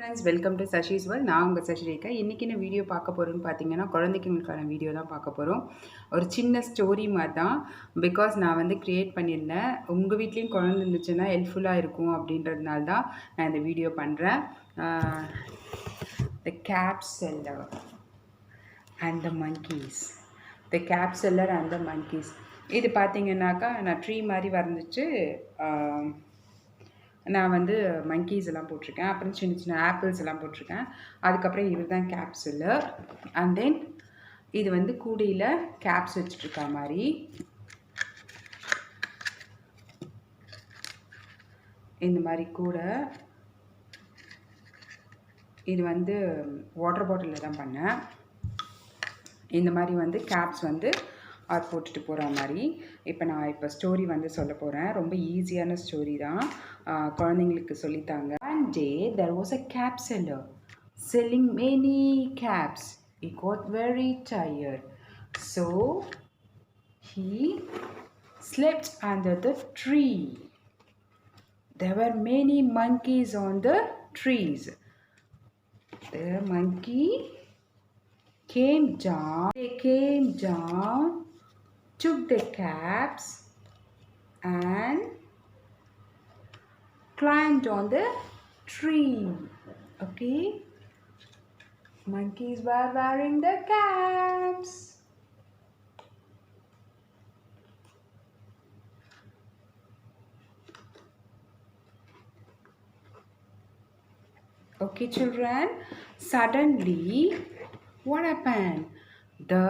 Friends, welcome to Sashi's world. நான் உங்கள் சஷிரேகா. இன்றைக்கி என்ன வீடியோ பார்க்க போகிறோன்னு பார்த்தீங்கன்னா, குழந்தைங்களுக்கான வீடியோ தான் பார்க்க போகிறோம். ஒரு சின்ன ஸ்டோரி மாதிரி தான். பிகாஸ் நான் வந்து க்ரியேட் பண்ணியிருந்தேன். உங்கள் வீட்லேயும் குழந்தை இருந்துச்சுன்னா ஹெல்ப்ஃபுல்லாக இருக்கும் அப்படின்றதுனால தான் நான் இந்த வீடியோ பண்ணுறேன். த capseller and the monkeys. The capseller and the monkeys. இது பார்த்தீங்கன்னாக்கா நான் ட்ரீ மாதிரி வரைஞ்சிச்சு. நான் வந்து மங்கீஸ் எல்லாம் போட்டிருக்கேன். அப்புறம் சின்ன சின்ன ஆப்பிள்ஸ் எல்லாம் போட்டிருக்கேன். அதுக்கப்புறம் இவர் தான் கேப்சுலர். அண்ட் தென் இது வந்து கூடையில் கேப்ஸ் வச்சுட்ருக்கா மாதிரி. இந்த மாதிரி கூடை. இது வந்து வாட்டர் பாட்டிலில் தான் பண்ணேன். இந்த மாதிரி வந்து கேப்ஸ் வந்து அது போட்டுட்டு போகிற மாதிரி. இப்போ ஸ்டோரி வந்து சொல்ல போகிறேன். ரொம்ப ஈஸியான ஸ்டோரி தான், குழந்தைங்களுக்கு சொல்லித்தாங்க. One day there was a capseller selling many caps. He got very tired, so he slept under the tree. There were many monkeys on the trees. The monkey came down. They came down, took the caps and climbed on the tree. Okay, monkeys were wearing the caps. Okay, children, suddenly what happened? The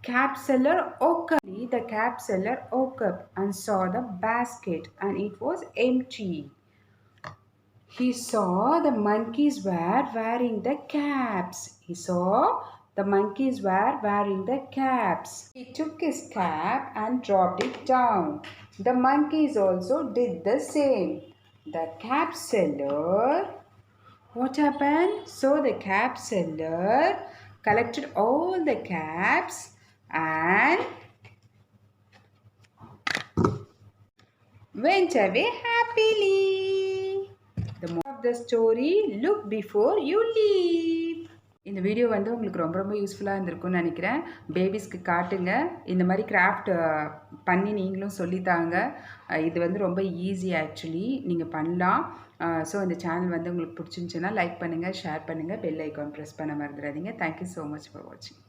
capseller woke up. The capseller woke up and saw the basket and it was empty. He saw the monkeys were wearing the caps. The monkeys were wearing the caps. He took his cap and dropped it down. The monkeys also did the same. The capseller, what happened? So the capseller collected all the caps and went away happily. The moral of the story, look before you leap. இந்த video வந்து உங்களுக்கு ரொம்ப ரொம்ப யூஸ்ஃபுல்லாக இருந்திருக்கும்னு நினைக்கிறேன். பேபிஸ்க்கு காட்டுங்க. இந்த மாதிரி கிராஃப்ட் பண்ணி நீங்களும் சொல்லித்தாங்க. இது வந்து ரொம்ப ஈஸி ஆக்சுவலி. நீங்கள் பண்ணலாம். ஸோ இந்த சேனல் வந்து உங்களுக்கு பிடிச்சிருந்துச்சுன்னா லைக் பண்ணுங்கள், ஷேர் பண்ணுங்கள், பெல் ஐக்கான் ப்ரெஸ் பண்ண மறந்துடாதீங்க. தேங்க்யூ ஸோ மச் ஃபார் வாட்சிங்.